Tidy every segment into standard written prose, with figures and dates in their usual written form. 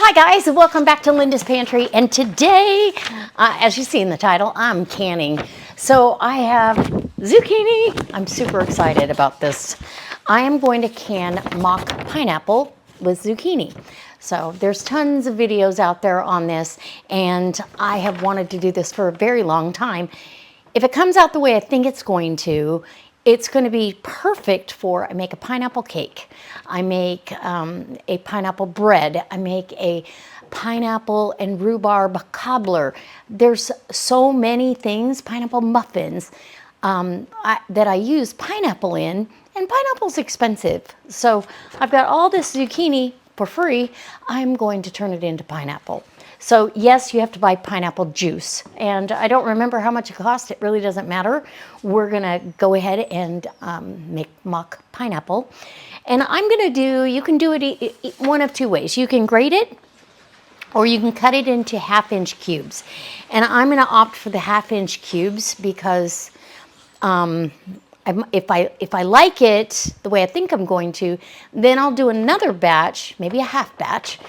Hi guys, and welcome back to Linda's Pantry. And today, as you see in the title, I'm canning. So I have zucchini. I'm super excited about this. I am going to can mock pineapple with zucchini. So there's tons of videos out there on this, and I have wanted to do this for a very long time. If it comes out the way I think it's going to be perfect for, I make a pineapple cake. I make a pineapple bread. I make a pineapple and rhubarb cobbler. There's so many things, pineapple muffins, that I use pineapple in, and pineapple's expensive. So I've got all this zucchini for free. I'm going to turn it into pineapple. So yes, you have to buy pineapple juice, and I don't remember how much it costs. It really doesn't matter. We're gonna go ahead and make mock pineapple. And I'm gonna you can do it one of two ways. You can grate it, or you can cut it into 1/2-inch cubes. And I'm gonna opt for the 1/2-inch cubes because if I like it the way I think I'm going to, then I'll do another batch, maybe a half batch,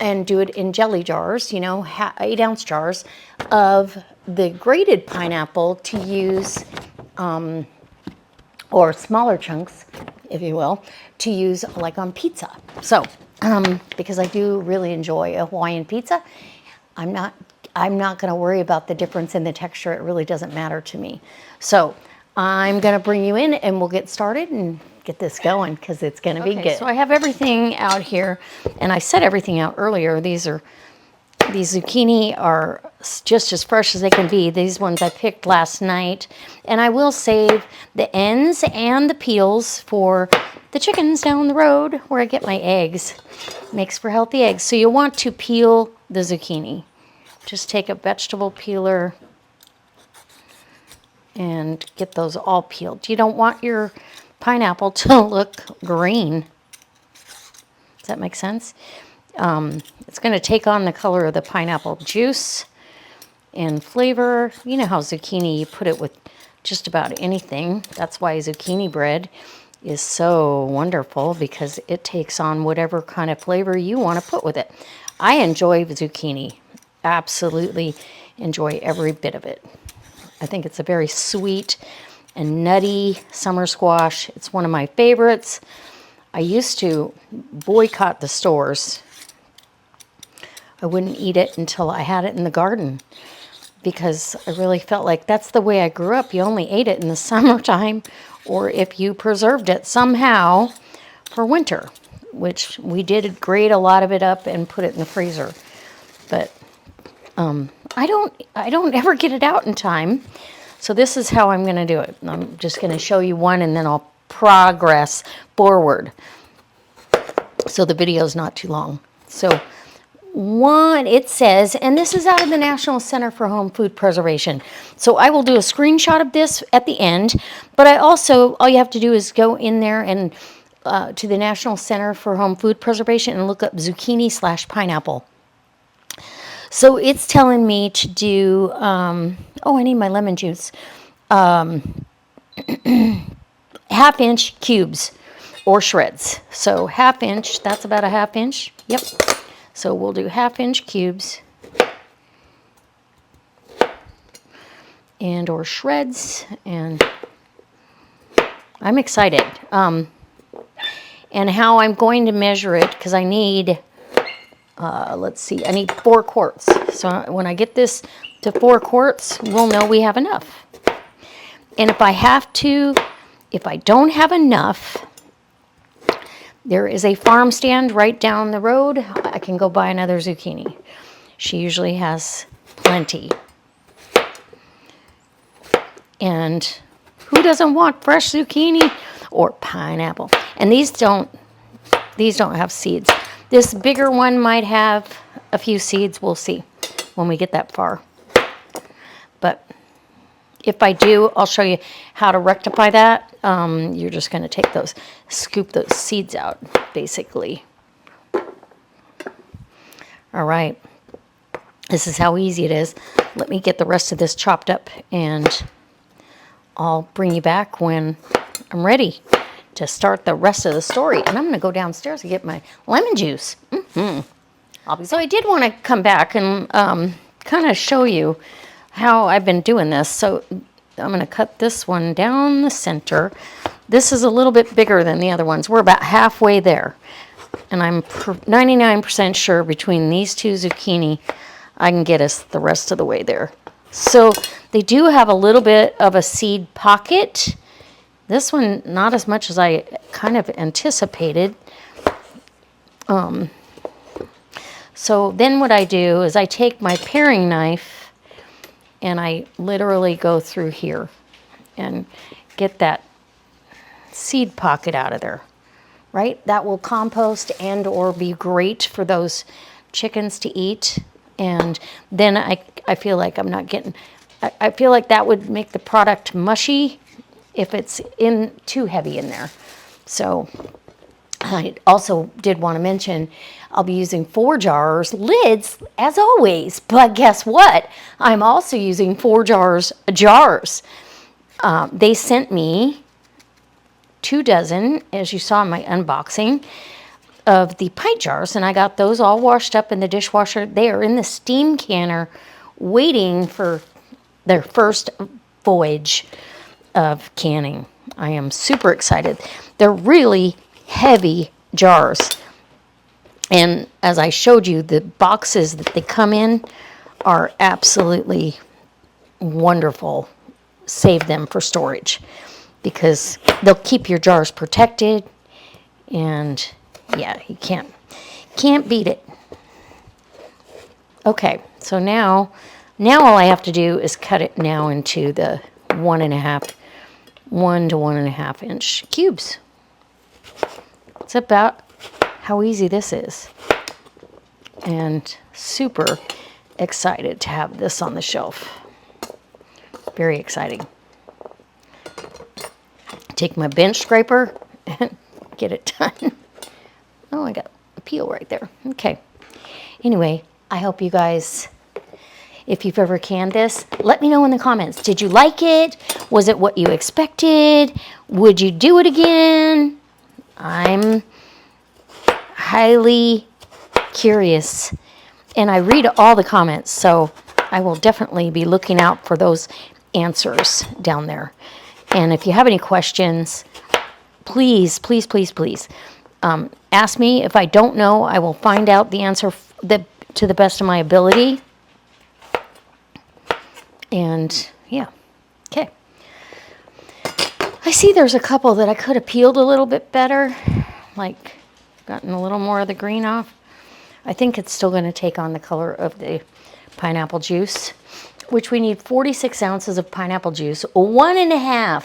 and do it in jelly jars, 8-ounce jars of the grated pineapple to use, or smaller chunks, if you will, to use like on pizza. So, because I do really enjoy a Hawaiian pizza, I'm not going to worry about the difference in the texture. It really doesn't matter to me. So I'm going to bring you in, and we'll get started and get this going because it's going to be good. So I have everything out here, and I set everything out earlier. These zucchini are just as fresh as they can be. These ones I picked last night, and I will save the ends and the peels for the chickens down the road where I get my eggs. Makes for healthy eggs. So you want to peel the zucchini. Just take a vegetable peeler and get those all peeled. You don't want your pineapple to look green. Does that make sense? It's going to take on the color of the pineapple juice and flavor. You know how zucchini, you put it with just about anything. That's why zucchini bread is so wonderful, because it takes on whatever kind of flavor you want to put with it. I enjoy zucchini. Absolutely enjoy every bit of it. I think it's a very sweet and nutty summer squash. It's one of my favorites. I used to boycott the stores. I wouldn't eat it until I had it in the garden, because I really felt like that's the way I grew up. You only ate it in the summertime, or if you preserved it somehow for winter, which we did grate a lot of it up and put it in the freezer. But I don't ever get it out in time. So this is how I'm going to do it. I'm just going to show you one, and then I'll progress forward so the video is not too long. So one, it says, and this is out of the National Center for Home Food Preservation. So I will do a screenshot of this at the end, but all you have to do is go in there and to the National Center for Home Food Preservation and look up zucchini/pineapple. So it's telling me to do, I need my lemon juice, 1/2-inch cubes or shreds. So 1/2-inch, that's about a 1/2-inch. Yep. So we'll do 1/2-inch cubes and or shreds, and I'm excited. And how I'm going to measure it, because I need, let's see, I need 4 quarts. So when I get this to 4 quarts, we'll know we have enough. And if I don't have enough, there is a farm stand right down the road. I can go buy another zucchini. She usually has plenty. And who doesn't want fresh zucchini or pineapple? And these don't have seeds. This bigger one might have a few seeds. We'll see when we get that far. But if I do, I'll show you how to rectify that. You're just going to scoop those seeds out, basically. All right. This is how easy it is. Let me get the rest of this chopped up, and I'll bring you back when I'm ready to start the rest of the story. And I'm going to go downstairs and get my lemon juice. So I did want to come back and kind of show you how I've been doing this. So I'm going to cut this one down the center. This is a little bit bigger than the other ones. We're about halfway there. And I'm 99% sure between these two zucchini, I can get us the rest of the way there. So they do have a little bit of a seed pocket. This one, not as much as I kind of anticipated. So then what I do is I take my paring knife and I literally go through here and get that seed pocket out of there, right? That will compost and or be great for those chickens to eat. And then I feel like I'm not getting, I feel like that would make the product mushy if it's in too heavy in there. So I also did want to mention I'll be using 4 jars, lids as always, but guess what? I'm also using 4 jars. They sent me 2 dozen, as you saw in my unboxing, of the pint jars, and I got those all washed up in the dishwasher. They are in the steam canner waiting for their first voyage of canning. I am super excited. They're really heavy jars. And as I showed you, the boxes that they come in are absolutely wonderful. Save them for storage because they'll keep your jars protected. And yeah, you can't beat it. Okay, so now all I have to do is cut it now into the 1 to 1.5 inch cubes. It's about how easy this is. And super excited to have this on the shelf. Very exciting. Take my bench scraper and get it done. Oh, I got a peel right there. Okay. Anyway, I hope you guys, if you've ever canned this, let me know in the comments. Did you like it? Was it what you expected? Would you do it again? I'm highly curious. And I read all the comments, so I will definitely be looking out for those answers down there. And if you have any questions, please, please, please, please, ask me. If I don't know, I will find out the answer to the best of my ability. And yeah, okay. I see there's a couple that I could have peeled a little bit better, like gotten a little more of the green off. I think it's still going to take on the color of the pineapple juice, which we need 46 ounces of pineapple juice, 1.5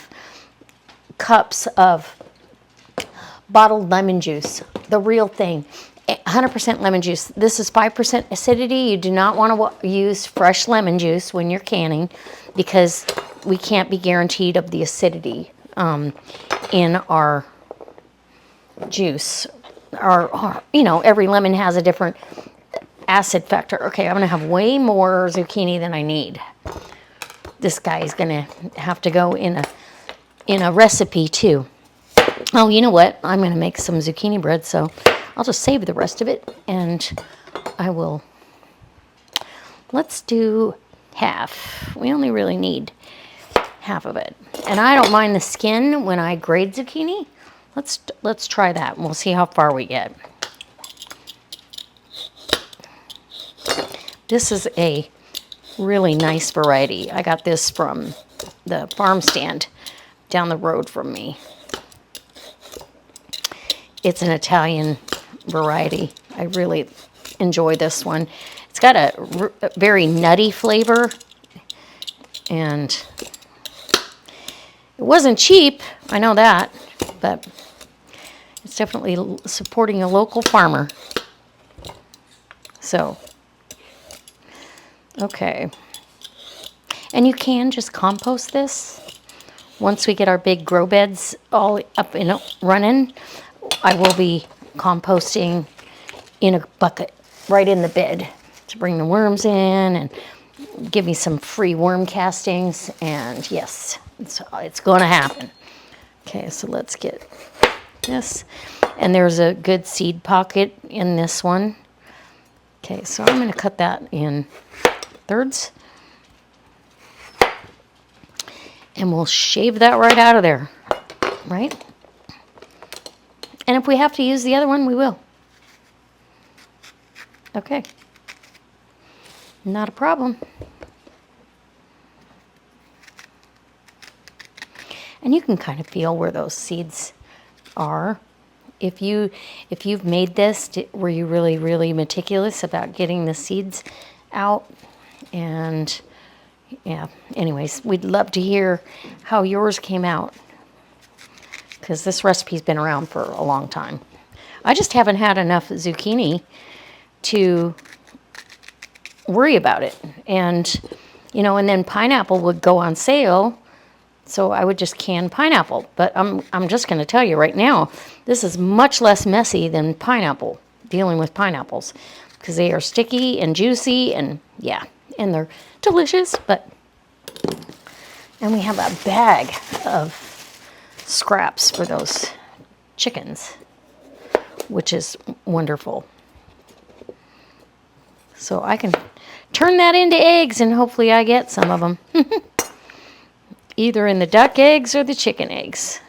cups of bottled lemon juice, the real thing, 100% lemon juice. This is 5% acidity. You do not want to use fresh lemon juice when you're canning because we can't be guaranteed of the acidity in our juice. Every lemon has a different acid factor. Okay, I'm going to have way more zucchini than I need. This guy is going to have to go in a recipe too. Oh, you know what? I'm going to make some zucchini bread, so I'll just save the rest of it, and I will. Let's do half. We only really need half of it. And I don't mind the skin when I grate zucchini. Let's try that, and we'll see how far we get. This is a really nice variety. I got this from the farm stand down the road from me. It's an Italian variety. I really enjoy this one. It's got a very nutty flavor, and it wasn't cheap, I know that, but it's definitely supporting a local farmer. So, okay. And you can just compost this. Once we get our big grow beds all up and running, I will be composting in a bucket right in the bed to bring the worms in and give me some free worm castings. And yes, it's going to happen. Okay, so let's get this. And there's a good seed pocket in this one. Okay, so I'm going to cut that in thirds. And we'll shave that right out of there, right? And if we have to use the other one, we will. Okay. Not a problem. And you can kind of feel where those seeds are. If you've made this, were you really, really meticulous about getting the seeds out? And yeah, anyways, we'd love to hear how yours came out, because this recipe's been around for a long time. I just haven't had enough zucchini to worry about it. And, you know, and then pineapple would go on sale, so I would just can pineapple. But I'm just going to tell you right now, this is much less messy than pineapple, dealing with pineapples, because they are sticky and juicy and, yeah, and they're delicious. And we have a bag of scraps for those chickens, which is wonderful. So I can turn that into eggs, and hopefully I get some of them. Either in the duck eggs or the chicken eggs.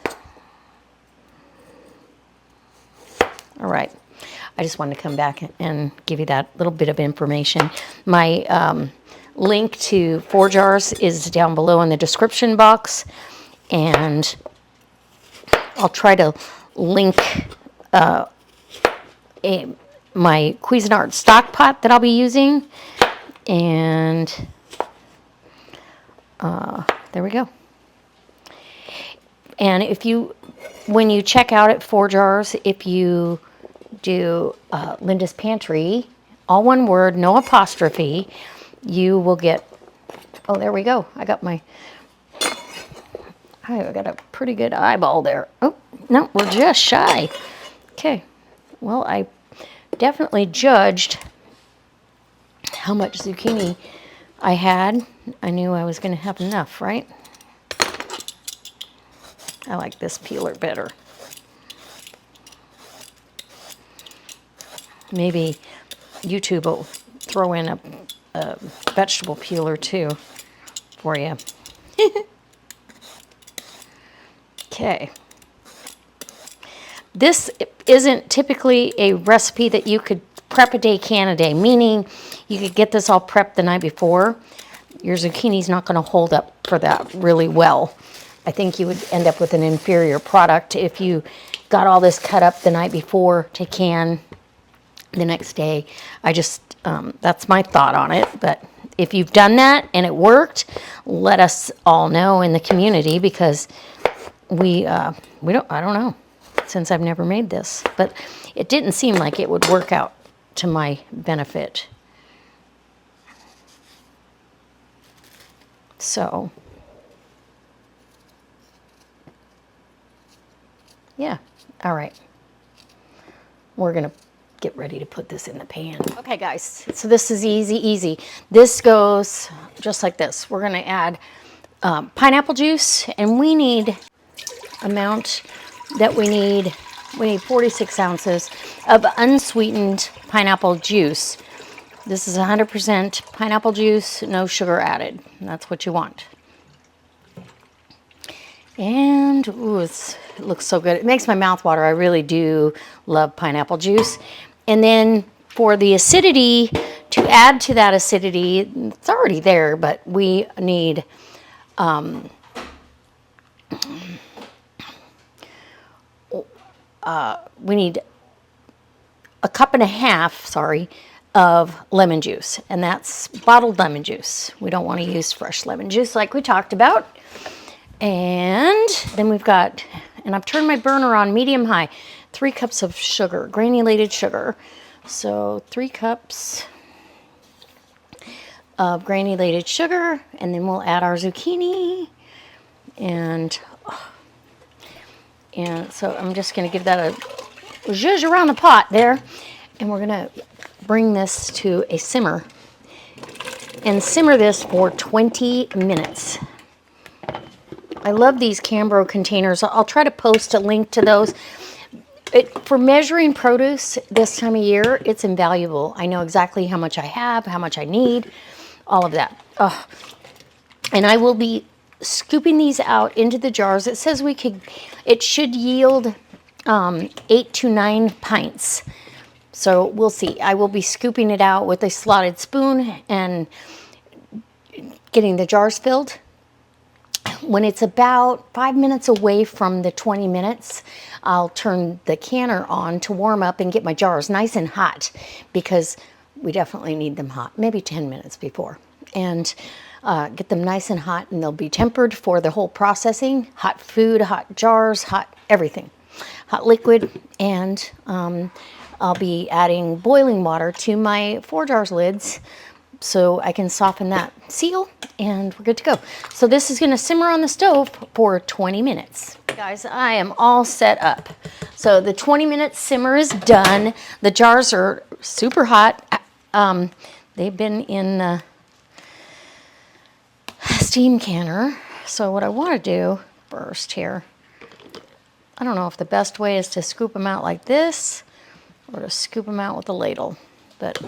All right. I just wanted to come back and give you that little bit of information. My link to 4 jars is down below in the description box. And I'll try to link my Cuisinart stock pot that I'll be using. And there we go. And when you check out at 4 jars, if you do Linda's Pantry, all one word, no apostrophe, you will get, oh, there we go. I got a pretty good eyeball there. Oh, no, we're just shy. Okay. Well, I definitely judged how much zucchini I had. I knew I was going to have enough, right? I like this peeler better. Maybe YouTube will throw in a vegetable peeler too for you. Okay. This isn't typically a recipe that you could prep a day, can a day, meaning you could get this all prepped the night before. Your zucchini's not going to hold up for that really well. I think you would end up with an inferior product if you got all this cut up the night before to can the next day. That's my thought on it. But if you've done that and it worked, let us all know in the community, because I don't know, since I've never made this, but it didn't seem like it would work out to my benefit. So, yeah, all right. We're going to get ready to put this in the pan. Okay, guys, so this is easy. This goes just like this. We're going to add pineapple juice, and we need amount that we need 46 ounces of unsweetened pineapple juice. This is 100% pineapple juice, no sugar added. That's what you want. And ooh, it looks so good. It makes my mouth water. I really do love pineapple juice. And then for the acidity, to add to that acidity, it's already there, but we need a cup and a half, of lemon juice, and that's bottled lemon juice. We don't want to use fresh lemon juice like we talked about. And then we've got, and I've turned my burner on medium-high, 3 cups of sugar, granulated sugar. So 3 cups of granulated sugar, and then we'll add our zucchini. And so I'm just going to give that a zhuzh around the pot there. And we're going to bring this to a simmer. And simmer this for 20 minutes. I love these Cambro containers. I'll try to post a link to those. For measuring produce this time of year, it's invaluable. I know exactly how much I have, how much I need, all of that. Oh. And I will be scooping these out into the jars. It says it should yield 8 to 9 pints. So we'll see. I will be scooping it out with a slotted spoon and getting the jars filled. When it's about 5 minutes away from the 20 minutes, I'll turn the canner on to warm up and get my jars nice and hot, because we definitely need them hot, maybe 10 minutes before. And get them nice and hot, and they'll be tempered for the whole processing. Hot food, hot jars, hot everything. Hot liquid. And I'll be adding boiling water to my 4 jars lids, so I can soften that seal, and we're good to go. So this is going to simmer on the stove for 20 minutes. Guys, I am all set up. So the 20-minute simmer is done. The jars are super hot. They've been in the steam canner. So what I want to do first here, I don't know if the best way is to scoop them out like this or to scoop them out with a ladle, but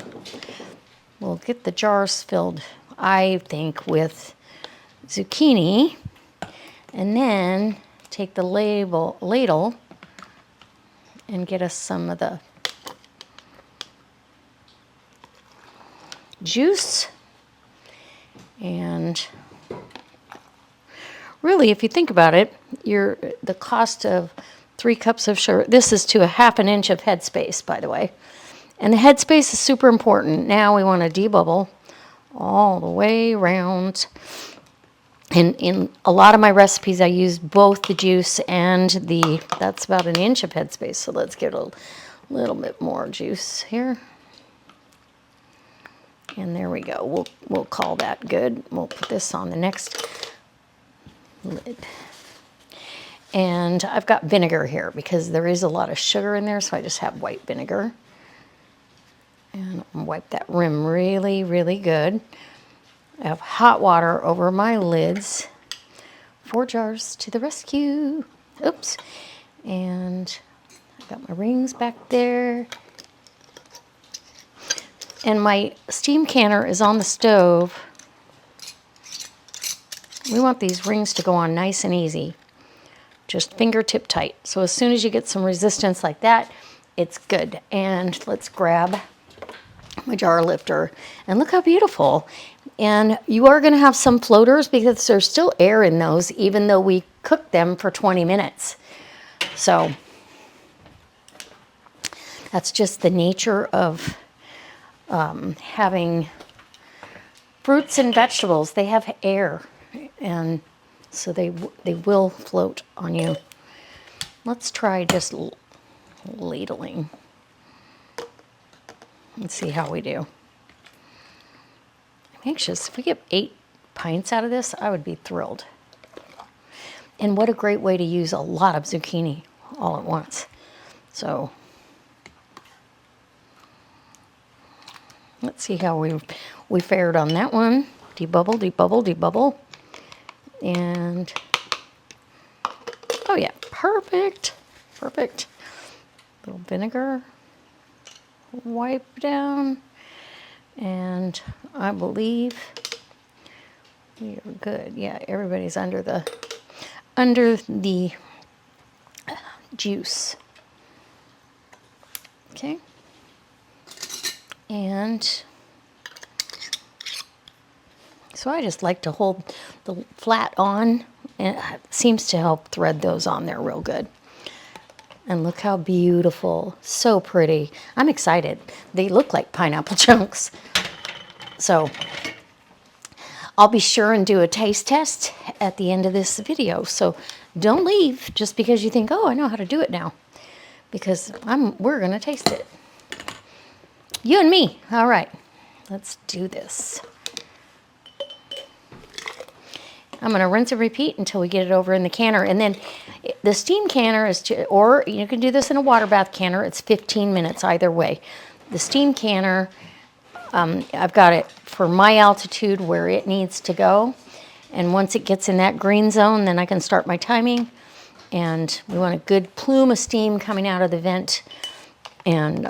we'll get the jars filled, I think, with zucchini, and then take the ladle and get us some of the juice. And really, if you think about it, the cost of 3 cups of sugar, this is to a 1/2 inch of headspace, by the way. And the headspace is super important. Now we want to debubble all the way around. And in a lot of my recipes, I use both the juice and that's about 1 inch of headspace. So let's get a little bit more juice here. And there we go. We'll call that good. We'll put this on the next lid. And I've got vinegar here because there is a lot of sugar in there, so I just have white vinegar. And I'll wipe that rim really, really good. I have hot water over my lids. 4 jars to the rescue. Oops. And I've got my rings back there. And my steam canner is on the stove. We want these rings to go on nice and easy. Just fingertip tight. So as soon as you get some resistance like that, it's good. And let's grab my jar lifter. And look how beautiful. And you are going to have some floaters because there's still air in those, even though we cooked them for 20 minutes. So that's just the nature of having fruits and vegetables. They have air, and so they will float on you. Let's try just ladling. Let's see how we do. I'm anxious. If we get 8 pints out of this, I would be thrilled. And what a great way to use a lot of zucchini all at once. So let's see how we fared on that one. Debubble, debubble, debubble. And oh yeah, perfect. Perfect. A little vinegar. Wipe down. And I believe we are good. Yeah, everybody's under the juice. Okay. And so I just like to hold the flat on, and it seems to help thread those on there real good. And look how beautiful. So pretty. I'm excited. They look like pineapple chunks. So I'll be sure and do a taste test at the end of this video. So don't leave just because you think, oh, I know how to do it now. Because we're going to taste it. You and me. All right. Let's do this. I'm going to rinse and repeat until we get it over in the canner. And then the steam canner is, or you can do this in a water bath canner. It's 15 minutes either way. The steam canner, I've got it for my altitude where it needs to go. And once it gets in that green zone, then I can start my timing. And we want a good plume of steam coming out of the vent. And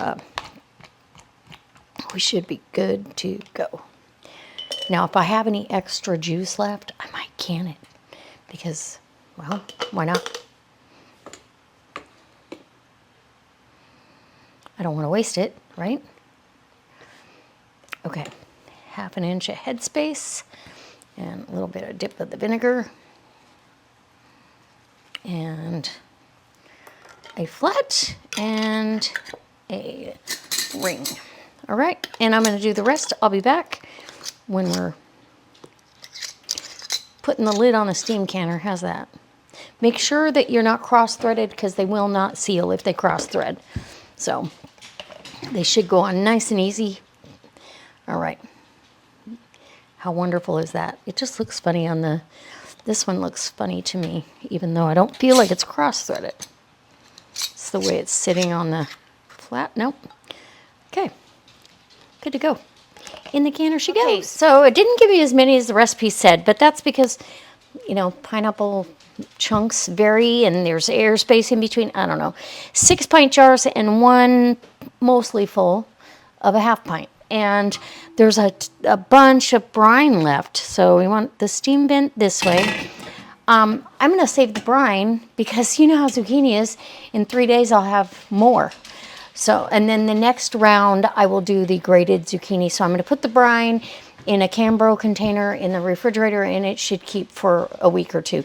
we should be good to go. Now, if I have any extra juice left, I might can it. Because, well, why not? I don't want to waste it, right? Okay, 1/2 inch of headspace and a little bit of dip of the vinegar and a flat and a ring. All right, and I'm going to do the rest. I'll be back when we're putting the lid on the steam canner. How's that? Make sure that you're not cross-threaded because they will not seal if they cross-thread. So they should go on nice and easy. All right. How wonderful is that? It just looks funny on the, this one looks funny to me, even though I don't feel like it's cross-threaded. It's the way it's sitting on the flat. Nope. Okay. Good to go. In the canner she goes. So it didn't give me as many as the recipe said, but that's because, you know, pineapple chunks vary and there's airspace in between. I don't know. 6 pint jars and one mostly full of a 1/2 pint. And there's a bunch of brine left. So we want the steam vent this way. I'm going to save the brine because you know how zucchini is. In 3 days I'll have more. So, and then the next round I will do the grated zucchini. So I'm going to put the brine in a Cambro container in the refrigerator and it should keep for a week or two.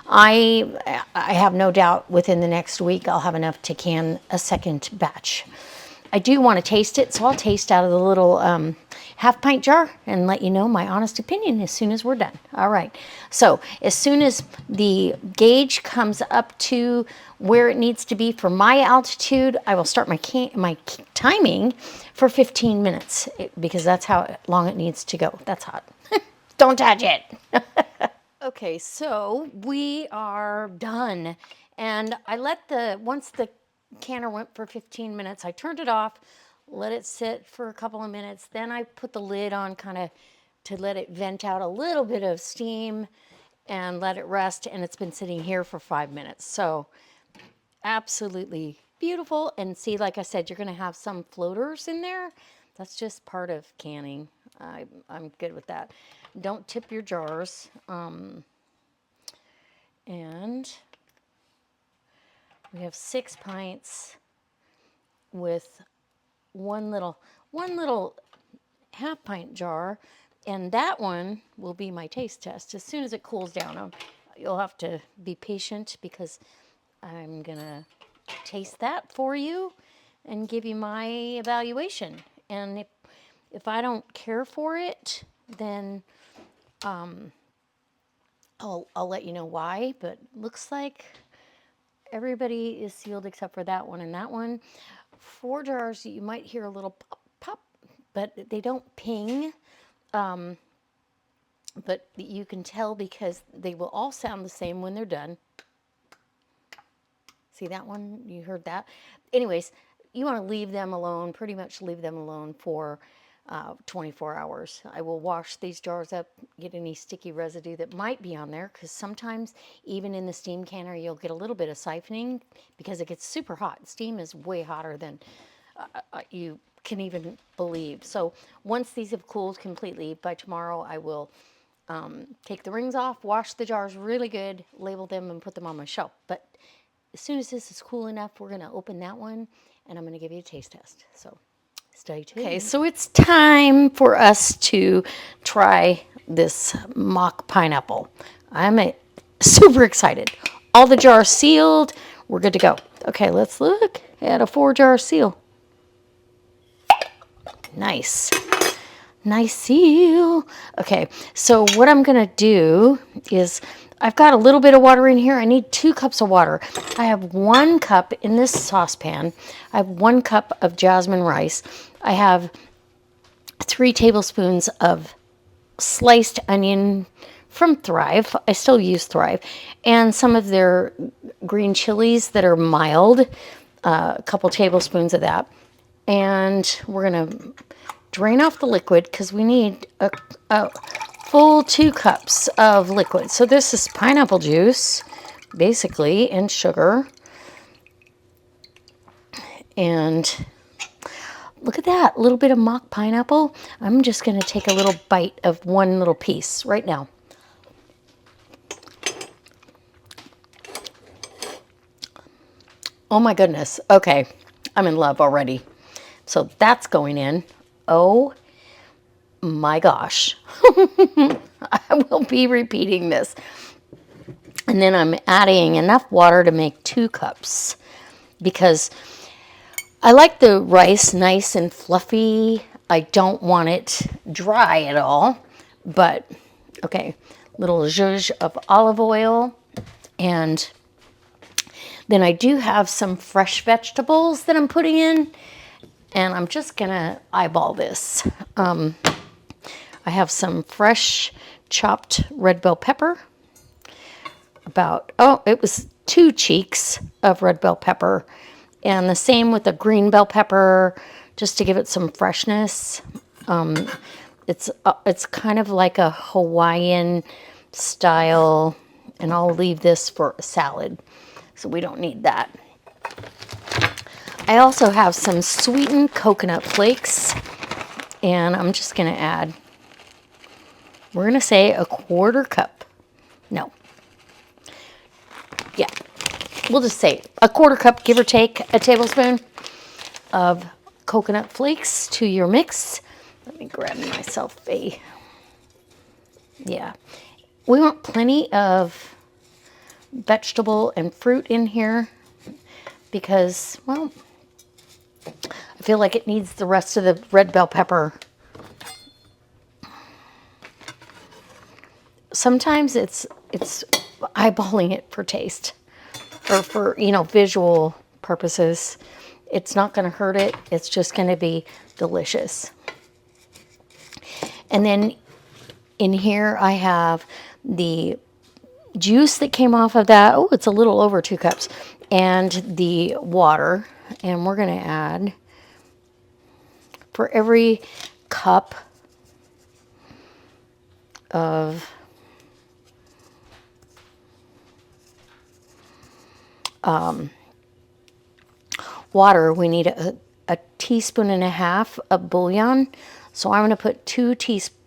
I have no doubt within the next week I'll have enough to can a second batch. I do want to taste it, so I'll taste out of the little 1/2 pint jar and let you know my honest opinion as soon as we're done. All right, so as soon as the gauge comes up to where it needs to be for my altitude, I will start my timing for 15 minutes because that's how long it needs to go. That's hot. Don't touch it. Okay, so we are done. And I let once the canner went for 15 minutes, I turned it off, let it sit for a couple of minutes. Then I put the lid on kind of to let it vent out a little bit of steam and let it rest. And it's been sitting here for 5 minutes. So absolutely beautiful. And see, like I said, you're going to have some floaters in there. That's just part of canning. I'm good with that. Don't tip your jars. And we have 6 pints with one little 1/2 pint jar, and that one will be my taste test. As soon as it cools down, you'll have to be patient because I'm gonna taste that for you and give you my evaluation. And if I don't care for it, then I'll let you know why. But looks like everybody is sealed except for that one and that one. 4 jars, you might hear a little pop, pop, but they don't ping. But you can tell because they will all sound the same when they're done. See that one? You heard that? Anyways, you want to leave them alone, pretty much leave them alone for 24 hours. I will wash these jars up, get any sticky residue that might be on there, because sometimes even in the steam canner you'll get a little bit of siphoning because it gets super hot. Steam is way hotter than you can even believe. So once these have cooled completely, by tomorrow I will take the rings off, wash the jars really good, label them, and put them on my shelf. But as soon as this is cool enough, we're going to open that one, and I'm going to give you a taste test. So stay tuned. Okay, so it's time for us to try this mock pineapple. I'm super excited. All the jars sealed. We're good to go. Okay, let's look at a 4-jar seal. Nice. Nice seal. Okay, so what I'm going to do is I've got a little bit of water in here. I need 2 cups of water. I have 1 cup in this saucepan. I have 1 cup of jasmine rice. I have 3 tablespoons of sliced onion from Thrive. I still use Thrive. And some of their green chilies that are mild. A couple tablespoons of that. And we're going to drain off the liquid because we need a full 2 cups of liquid. So this is pineapple juice. basically, and sugar. And look at that, a little bit of mock pineapple. I'm just going to take a little bite of one little piece right now. Oh my goodness. Okay, I'm in love already. So that's going in. Oh my gosh. I will be repeating this. And then I'm adding enough water to make 2 cups because I like the rice nice and fluffy. I don't want it dry at all. But, okay, little zhuzh of olive oil. And then I do have some fresh vegetables that I'm putting in. And I'm just going to eyeball this. I have some fresh chopped red bell pepper. It was 2 cheeks of red bell pepper. And the same with the green bell pepper, just to give it some freshness. It's kind of like a Hawaiian style, and I'll leave this for a salad, so we don't need that. I also have some sweetened coconut flakes, and I'm just going to add, we're going to say a 1/4 cup. No. Yeah. We'll just say a 1/4 cup, give or take a tablespoon of coconut flakes to your mix. Let me grab myself yeah. We want plenty of vegetable and fruit in here because, well, I feel like it needs the rest of the red bell pepper. Sometimes it's eyeballing it for taste or for, visual purposes. It's not going to hurt it. It's just going to be delicious. And then in here I have the juice that came off of that. Oh, it's a little over 2 cups. And the water. And we're going to add, for every cup of water, we need a 1.5 teaspoons of bouillon. So I'm going to put 2 teaspoons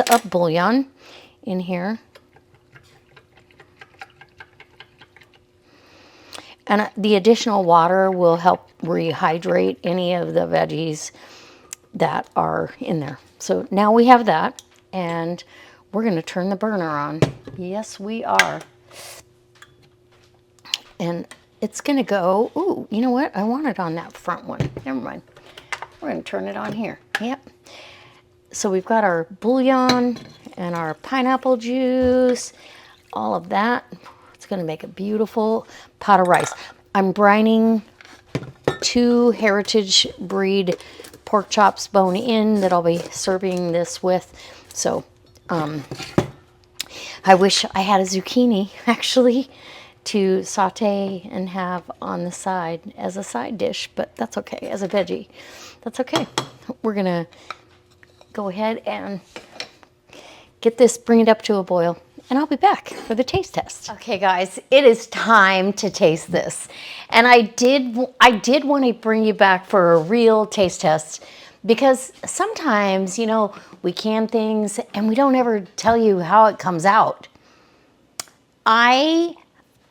of bouillon in here. And the additional water will help rehydrate any of the veggies that are in there. So now we have that, and we're going to turn the burner on. Yes, we are. And it's going to go, ooh, you know what? I want it on that front one. Never mind. We're going to turn it on here. Yep. So we've got our bouillon and our pineapple juice, all of that. It's going to make a beautiful pot of rice. I'm brining 2 heritage breed pork chops bone in that I'll be serving this with. So I wish I had a zucchini actually to saute and have on the side as a side dish, but that's okay, as a veggie. That's okay. We're going to go ahead and get this, bring it up to a boil, and I'll be back for the taste test. Okay guys, it is time to taste this. And I did want to bring you back for a real taste test because sometimes, we can things and we don't ever tell you how it comes out. I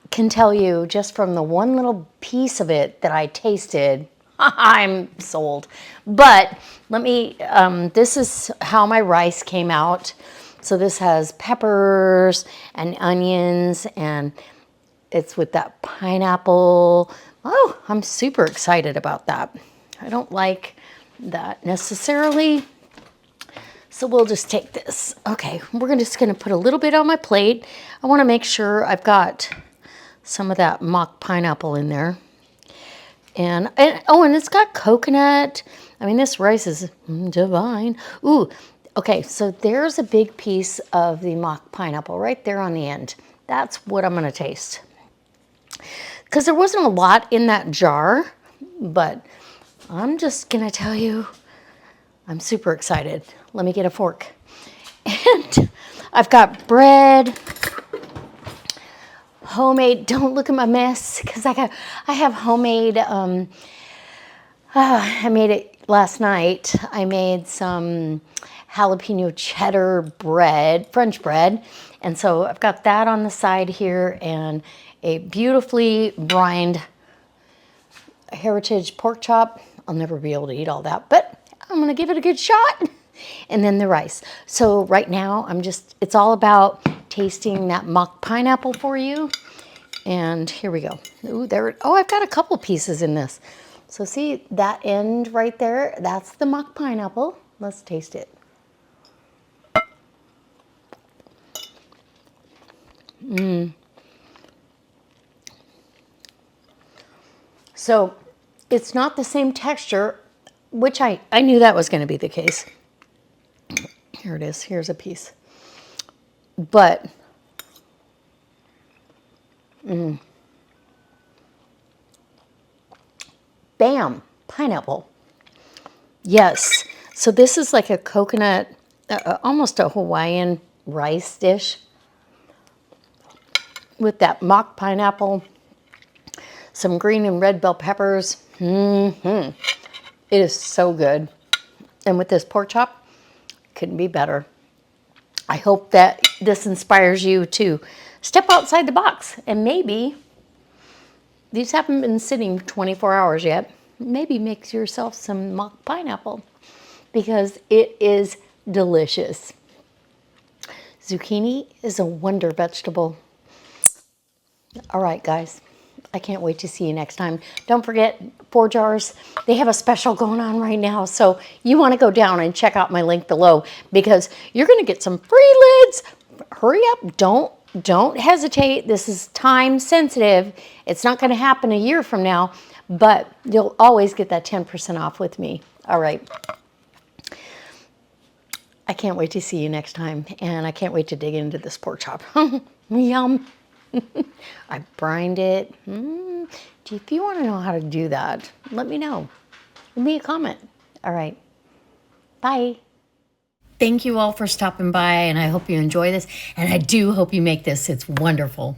can tell you just from the one little piece of it that I tasted, I'm sold. But let me, this is how my rice came out. So this has peppers and onions, and it's with that pineapple. Oh, I'm super excited about that. I don't like that necessarily. So we'll just take this. Okay, we're just gonna put a little bit on my plate. I wanna make sure I've got some of that mock pineapple in there. And it's got coconut. I mean, this rice is divine. Ooh, okay, so there's a big piece of the mock pineapple right there on the end. That's what I'm gonna taste. Because there wasn't a lot in that jar, but I'm just gonna tell you, I'm super excited. Let me get a fork. And I've got bread. homemade, don't look at my mess, because I have homemade, I made it last night. I made some jalapeno cheddar bread, French bread. And so I've got that on the side here and a beautifully brined heritage pork chop. I'll never be able to eat all that, but I'm gonna give it a good shot. And then the rice. So right now it's all about tasting that mock pineapple for you. And here we go. Ooh, I've got a couple pieces in this. So see that end right there? That's the mock pineapple. Let's taste it. So it's not the same texture, which I knew that was going to be the case. Here it is. Here's a piece. But, bam, pineapple. Yes. So this is like a coconut, almost a Hawaiian rice dish with that mock pineapple, some green and red bell peppers. It is so good. And with this pork chop, couldn't be better. I hope that this inspires you to step outside the box and maybe, these haven't been sitting 24 hours yet, maybe make yourself some mock pineapple because it is delicious. Zucchini is a wonder vegetable. All right, guys. I can't wait to see you next time. Don't forget, 4 Jars, they have a special going on right now. So you want to go down and check out my link below because you're going to get some free lids. Hurry up. Don't hesitate. This is time sensitive. It's not going to happen a year from now, but you'll always get that 10% off with me. All right. I can't wait to see you next time. And I can't wait to dig into this pork chop. Yum. I brined it. If you want to know how to do that, let me know. Leave me a comment. All right. Bye. Thank you all for stopping by, and I hope you enjoy this. And I do hope you make this. It's wonderful.